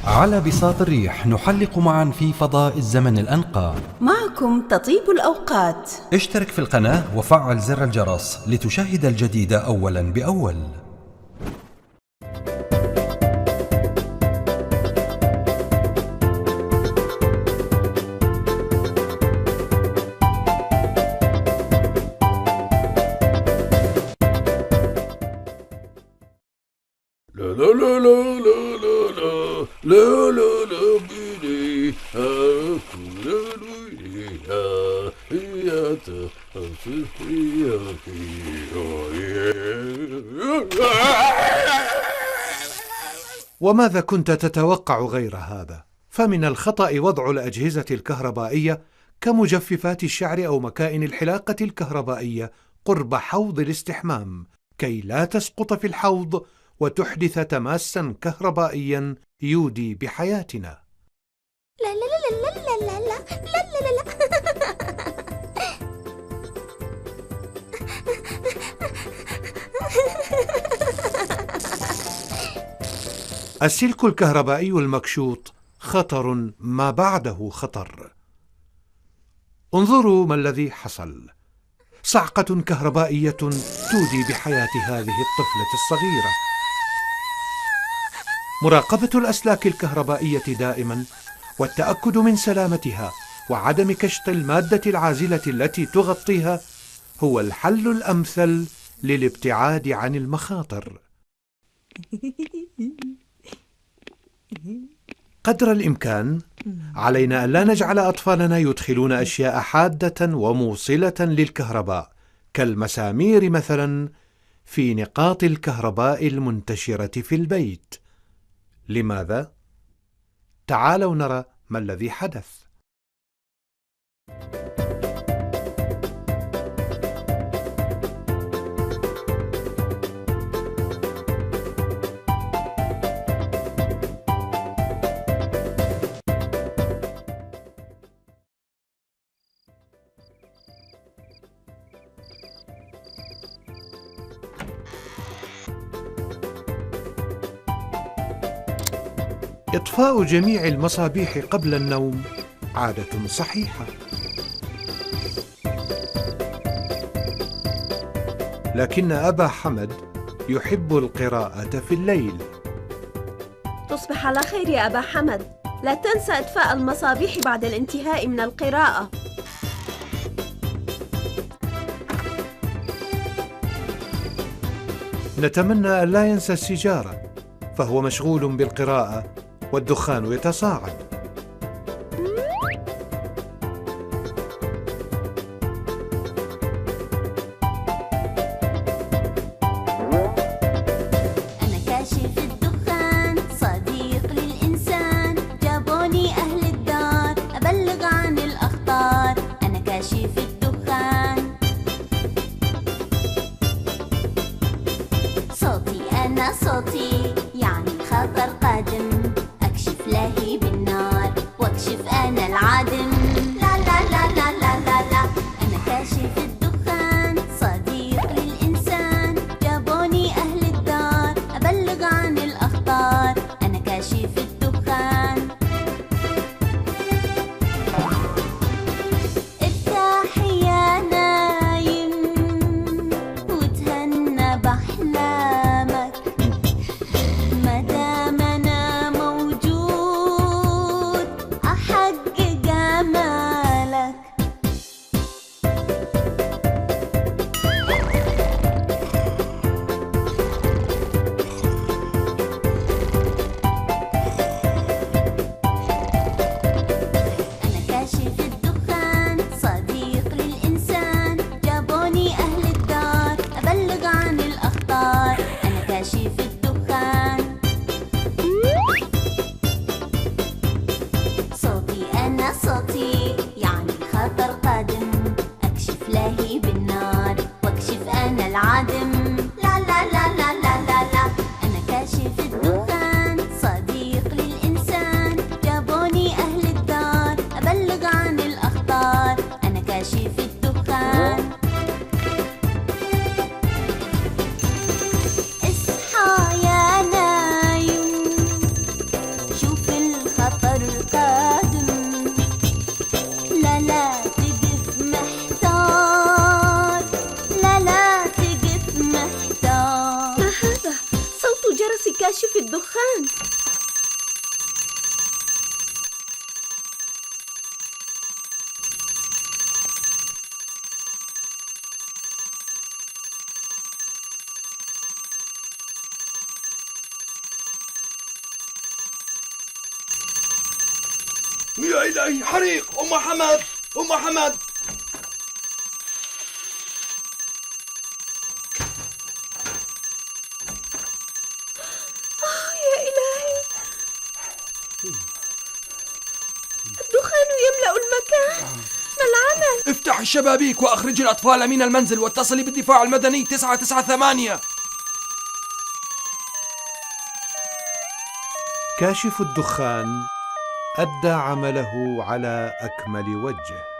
على بساط الريح نحلق معا في فضاء الزمن الأنقى. معكم تطيب الأوقات. اشترك في القناة وفعل زر الجرس لتشاهد الجديد أولا بأول. لا لا لا لا لا لا لا لا لا بيدي وماذا كنت تتوقع غير هذا؟ فمن الخطأ وضع الأجهزة الكهربائية كمجففات الشعر أو مكائن الحلاقة الكهربائية قرب حوض الاستحمام كي لا تسقط في الحوض وتحدث تماسا كهربائيا يودي بحياتنا. لا لا لا لا لا لا لا لا لا لا. السلك الكهربائي المكشوط خطر ما بعده خطر. انظروا ما الذي حصل. صعقة كهربائية تودي بحياة هذه الطفلة الصغيرة. مراقبة الأسلاك الكهربائية دائما والتأكد من سلامتها وعدم كشط المادة العازلة التي تغطيها هو الحل الأمثل للابتعاد عن المخاطر. قدر الإمكان علينا ألا نجعل أطفالنا يدخلون أشياء حادة وموصلة للكهرباء كالمسامير مثلا في نقاط الكهرباء المنتشرة في البيت. لماذا؟ تعالوا نرى ما الذي حدث. إطفاء جميع المصابيح قبل النوم عادة صحيحة، لكن أبا حمد يحب القراءة في الليل. تصبح على خير يا أبا حمد، لا تنسى إطفاء المصابيح بعد الانتهاء من القراءة. نتمنى أن لا ينسى السيجارة، فهو مشغول بالقراءة والدخان يتصاعد. أنا كاشف الدخان صديق للإنسان، جابوني أهل الدار أبلغ عن الأخطار. أنا كاشف الدخان، صوتي أنا صوتي يعني خطر قادم، أكشف لاهي بالنار واكشف أنا العادم. لا لا لا لا لا لا لا. أنا كاشف الدخان صديق للإنسان، جابوني أهل الدار أبلغ عن الأخطار. أنا كاشف الدخان. ارتاح يا نايم وتهنى بأحلامك، مادام أنا موجود أحقق آمالك. أنا كاشف الدخان صديق للإنسان، جابوني أهل الدار أبلغ عن الأخطار. أنا كاشف الدخان، صوتي أنا صوتي يعني خطر قادم، أكشف لاهي بالنار واكشف أنا العادم. لا لا لا لا لا لا لا. أنا كاشف الدخان صديق للإنسان، جابوني أهل الدار أبلغ عن الأخطار. أنا كاشف الدخان. اصحى يا نايم، شوف جرس كاشف الدخان. يا إلهي، حريق! أم حمد! أم حمد! يا إلهي، الدخان يملأ المكان. ما العمل؟ افتح الشبابيك وأخرج الأطفال من المنزل، واتصلي بالدفاع المدني 998. كاشف الدخان أدى عمله على أكمل وجه.